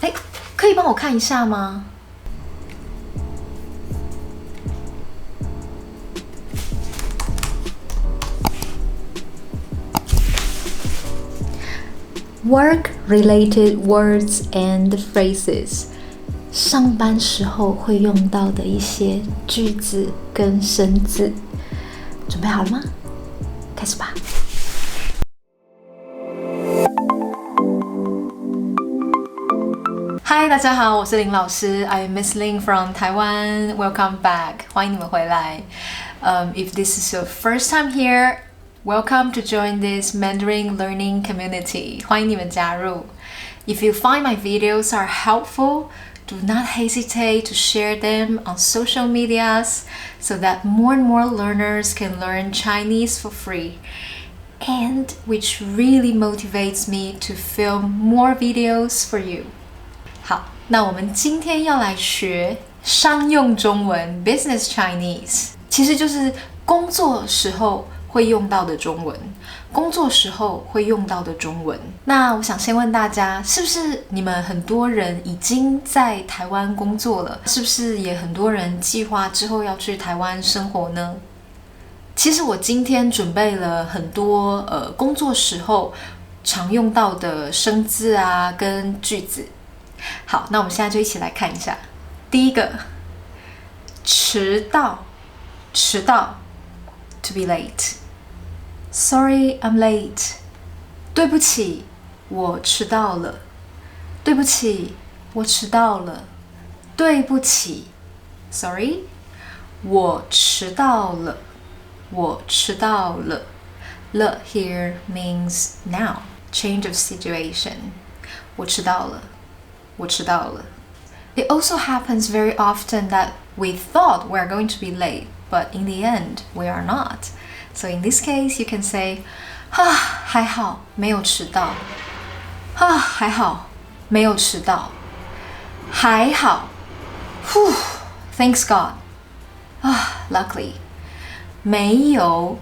哎，可以帮我看一下吗？Work-related words and phrases， 上班时候会用到的一些句子跟生字，准备好了吗？开始吧。嗨，大家好，我是林老师 ，I'm Miss Lin from Taiwan. Welcome back， 欢迎你们回来。If this is your first time here.Welcome to join this Mandarin learning community. 欢迎你们加入。If you find my videos are helpful, do not hesitate to share them on social medias so that more and more learners can learn Chinese for free. And which really motivates me to film more videos for you. 好，那我们今天要来学商用中文 Business Chinese， 其实就是工作时候会用到的中文，工作时候会用到的中文。那我想先问大家，是不是你们很多人已经在台湾工作了？是不是也很多人计划之后要去台湾生活呢？其实我今天准备了很多工作时候常用到的生字啊跟句子。好，那我们现在就一起来看一下。第一个，迟到，迟到 ，to be late。Sorry, I'm late. 对不起，我迟到了。对不起，我迟到了。对不起 ，Sorry， 我迟到了。我迟到了。了 here means now, change of situation. 我迟到了。我迟到了。It also happens very often that we thought we are going to be late, but in the end, we are not.So in this case, you can say, 还好没有迟到。还好没有迟到。还好 Thanks God. Luckily. 没有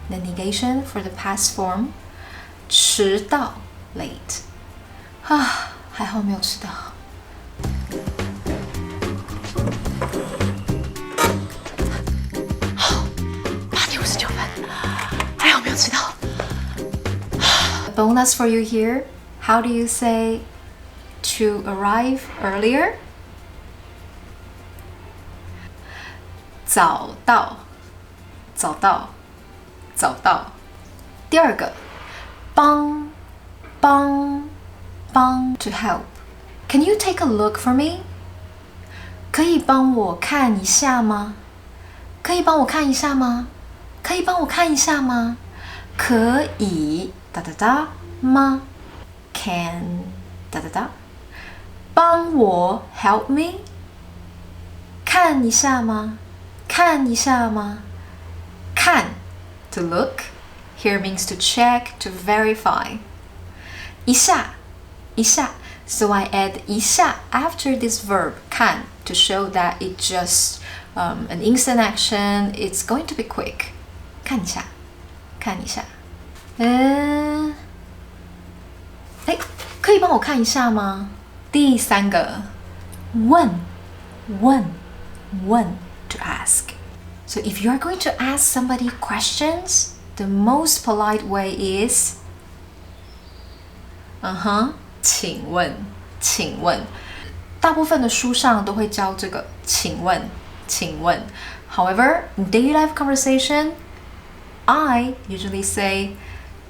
the negation for the past form. 迟到 late. 还好没有迟到。Bonus for you here. How do you say to arrive earlier? 早到，早到，早到。第二个，帮 to help. Can you take a look for me? 可以帮我看一下吗？可以帮我看一下吗？可以帮我看一下吗？可以吗 ？Can 帮我 help me 看一下吗？看一下吗？看 to look here means to check to verify 一下 so I add 一下 after this verb 看 to show that it just an instant action, it's going to be quick 看一下看一下可以帮我看一下吗？第三个，问 to ask. So if you are going to ask somebody questions, the most polite way is 请问大部分的书上都会教这个请问 However, in daily life conversation, I usually say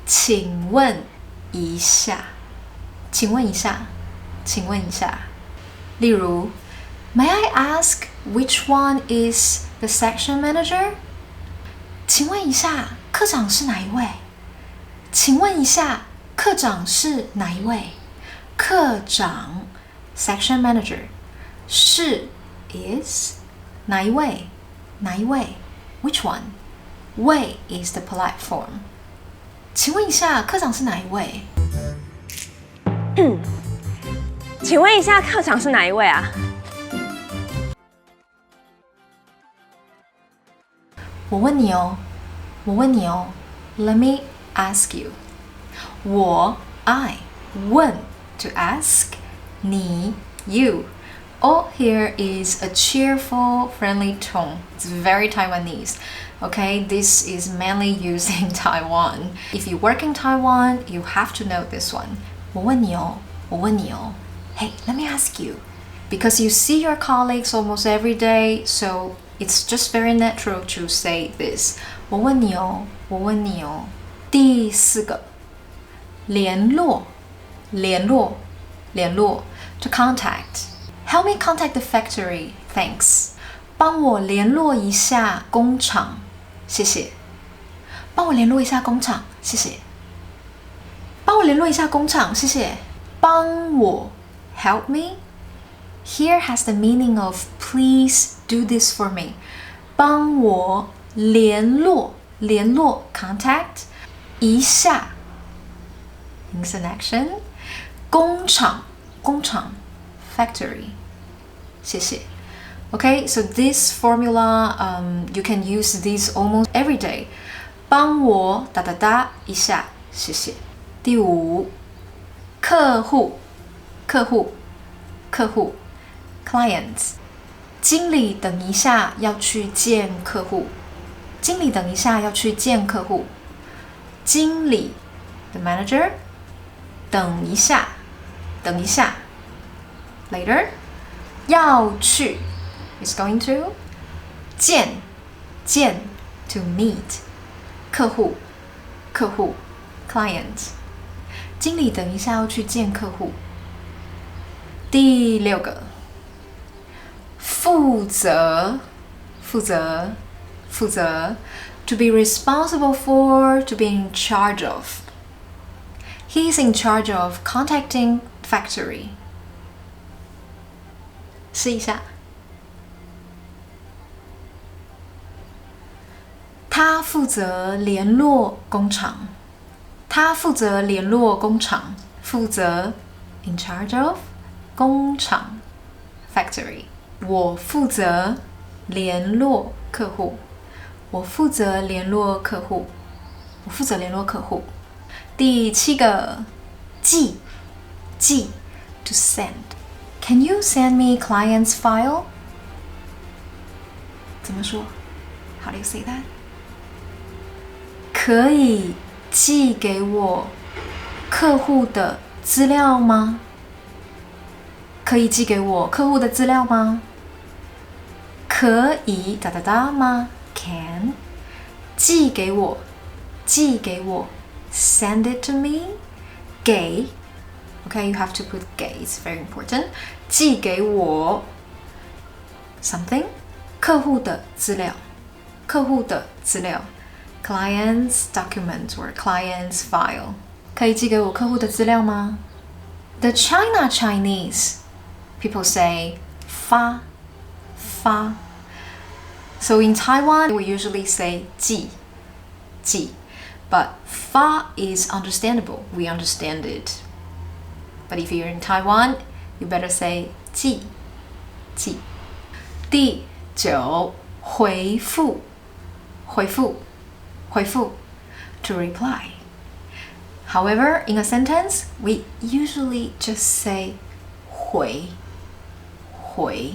请问一下例如 May I ask which one is the section manager? 请问一下科长是哪一位？请问一下科长是哪一位？科长 section manager 是 is 哪一位？ Which one? 位 is the polite form. 请问一下科长是哪一位？请问一下科长是哪一位啊？我问你哦 Let me ask you. I 问 to ask 你 you. All here is a cheerful, friendly tone. It's very Taiwanese. Okay, this is mainly used in Taiwan. If you work in Taiwan, you have to know this one. 我问你哦，我问你哦。Hey, let me ask you. Because you see your colleagues almost every day, so it's just very natural to say this. 我问你哦，我问你哦。第四个，联络，联络，联络 to contact. Help me contact the factory, thanks. 帮我联络一下工厂，谢谢。帮我联络一下工厂，谢谢。帮我联络一下工厂，谢谢。帮我 help me here has the meaning of please do this for me. 帮我联络，联络 contact 一下 instant action 工厂，工厂 factory 谢谢 Okay, so this formula, you can use this almost every day. 帮我哒哒哒一下，谢谢。第五，客户，客户，客户 ，clients。经理等一下要去见客户。经理等一下要去见客户。经理 ，the manager。等一下，等一下 ，later。要去 is going to。见，见 to meet。客户，客户 client。经理等一下要去见客户。第六个，负责，负责，负责 to be responsible for, to be in charge of. He's in charge of contacting factory. 试一下。他负责联络工厂。他负责联络工厂。负责 in charge of 工厂 factory。我负责联络客户。我负责联络客户。我负责联络客户。第七个，寄，寄 to send。Can you send me client's file? 怎么说 How do you say that? 可以寄给我客户的资料吗？可以寄给我客户的资料吗？可以哒哒哒吗 ？Can 寄给我，寄给我 ，send it to me， 给 ，OK you have to put 给 it's very important， 寄给我 something， 客户的资料，客户的资料 ，client's document or client's file， 可以寄给我客户的资料吗 ？The China Chinese people say 发，发。So in Taiwan, we usually say 寄，寄。But 发 is understandable. We understand it. But if you're in Taiwan, you better say 寄，寄。第九，回复，回复，回复 to reply. However, in a sentence, we usually just say 回，回，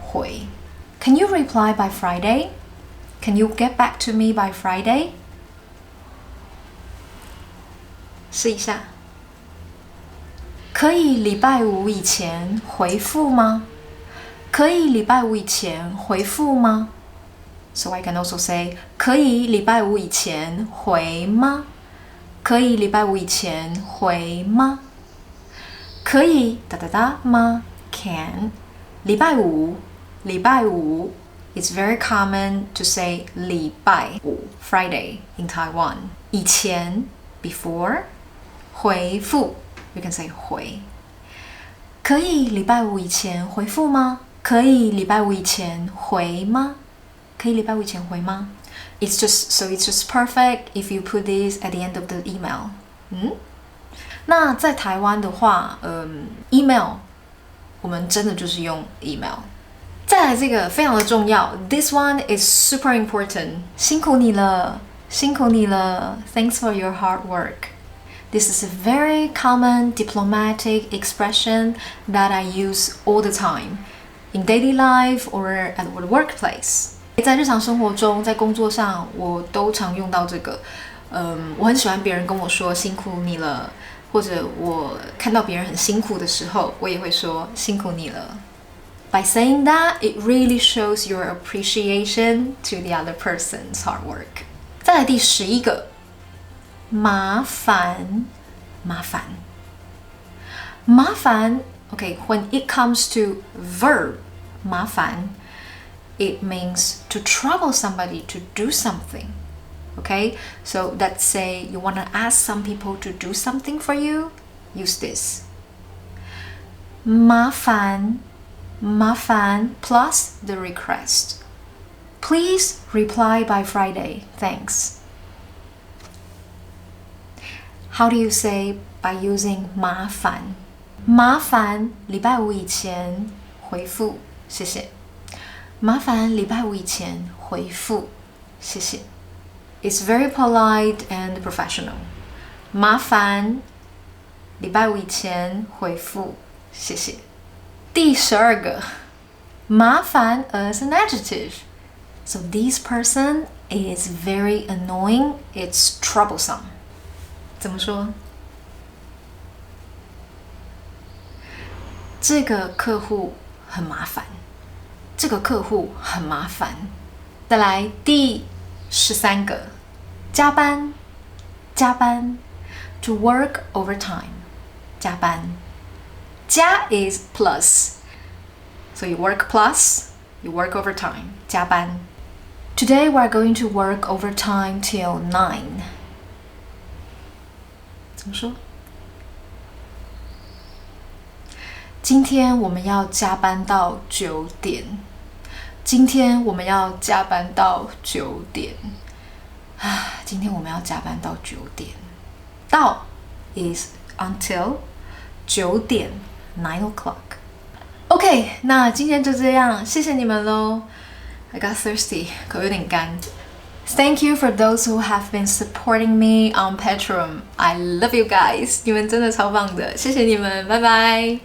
回。Can you reply by Friday? Can you get back to me by Friday? 试一下。可以礼拜五以前回复吗？可以礼拜五以前回复吗？ So I can also say 可以礼拜五以前回吗？可以礼拜五以前回吗？可以哒哒哒吗 ？Can 礼拜五，礼拜五 It's very common to say 礼拜五 Friday in Taiwan. 以前 before 回复 you can say 回。可以礼拜五以前回复吗？可以礼拜五以前回吗？可以礼拜五以前回吗？ It's just perfect if you put this at the end of the email. 那在台湾的话，email 我们真的就是用 email。再来这个非常的重要 ，this one is super important。辛苦你了，辛苦你了 ，Thanks for your hard work。This is a very common diplomatic expression that I use all the time in daily life or at the workplace. 在日常生活中，在工作上，我都常用到这个。我很喜欢别人跟我说辛苦你了，或者我看到别人很辛苦的时候，我也会说辛苦你了。By saying that, it really shows your appreciation to the other person's hard work. 再来第11个，麻烦，麻烦，麻烦。Okay, when it comes to verb 麻烦, it means to trouble somebody to do something. Okay, so let's say you want to ask some people to do something for you, use this. 麻烦，麻烦 plus the request. Please reply by Friday. Thanks. How do you say by using 麻烦？麻烦礼拜五以前回复，谢谢。麻烦礼拜五以前回复，谢谢。It's very polite and professional. 麻烦礼拜五以前回复，谢谢。第12个，麻烦 as an adjective. So this person is very annoying. It's troublesome. 怎么说？这个客户很麻烦。这个客户很麻烦。再来第13个，加班，加班 ，to work overtime， 加班，加 is plus， so you work plus， you work overtime， 加班。Today we are going to work overtime till 9。怎么说？今天我们要加班到9点。今天我们要加班到9点。今天我们要加班到9点。到 is until 9点 9 o'clock。OK， 那今天就这样，谢谢你们咯。I got thirsty， 口有点干。Thank you for those who have been supporting me on Patreon. I love you guys， 你们真的超棒的，谢谢你们，拜拜。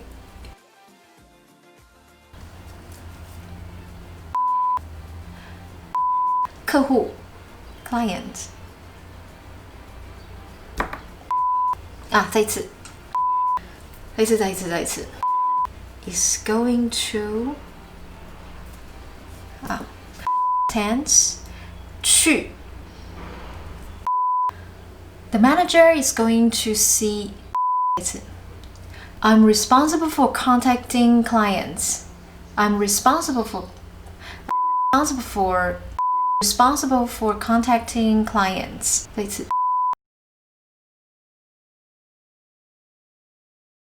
客户 client 再一次 is going to tense 去 the manager is going to see I'm responsible for contacting clients. I'm responsible for contacting clients. 再一次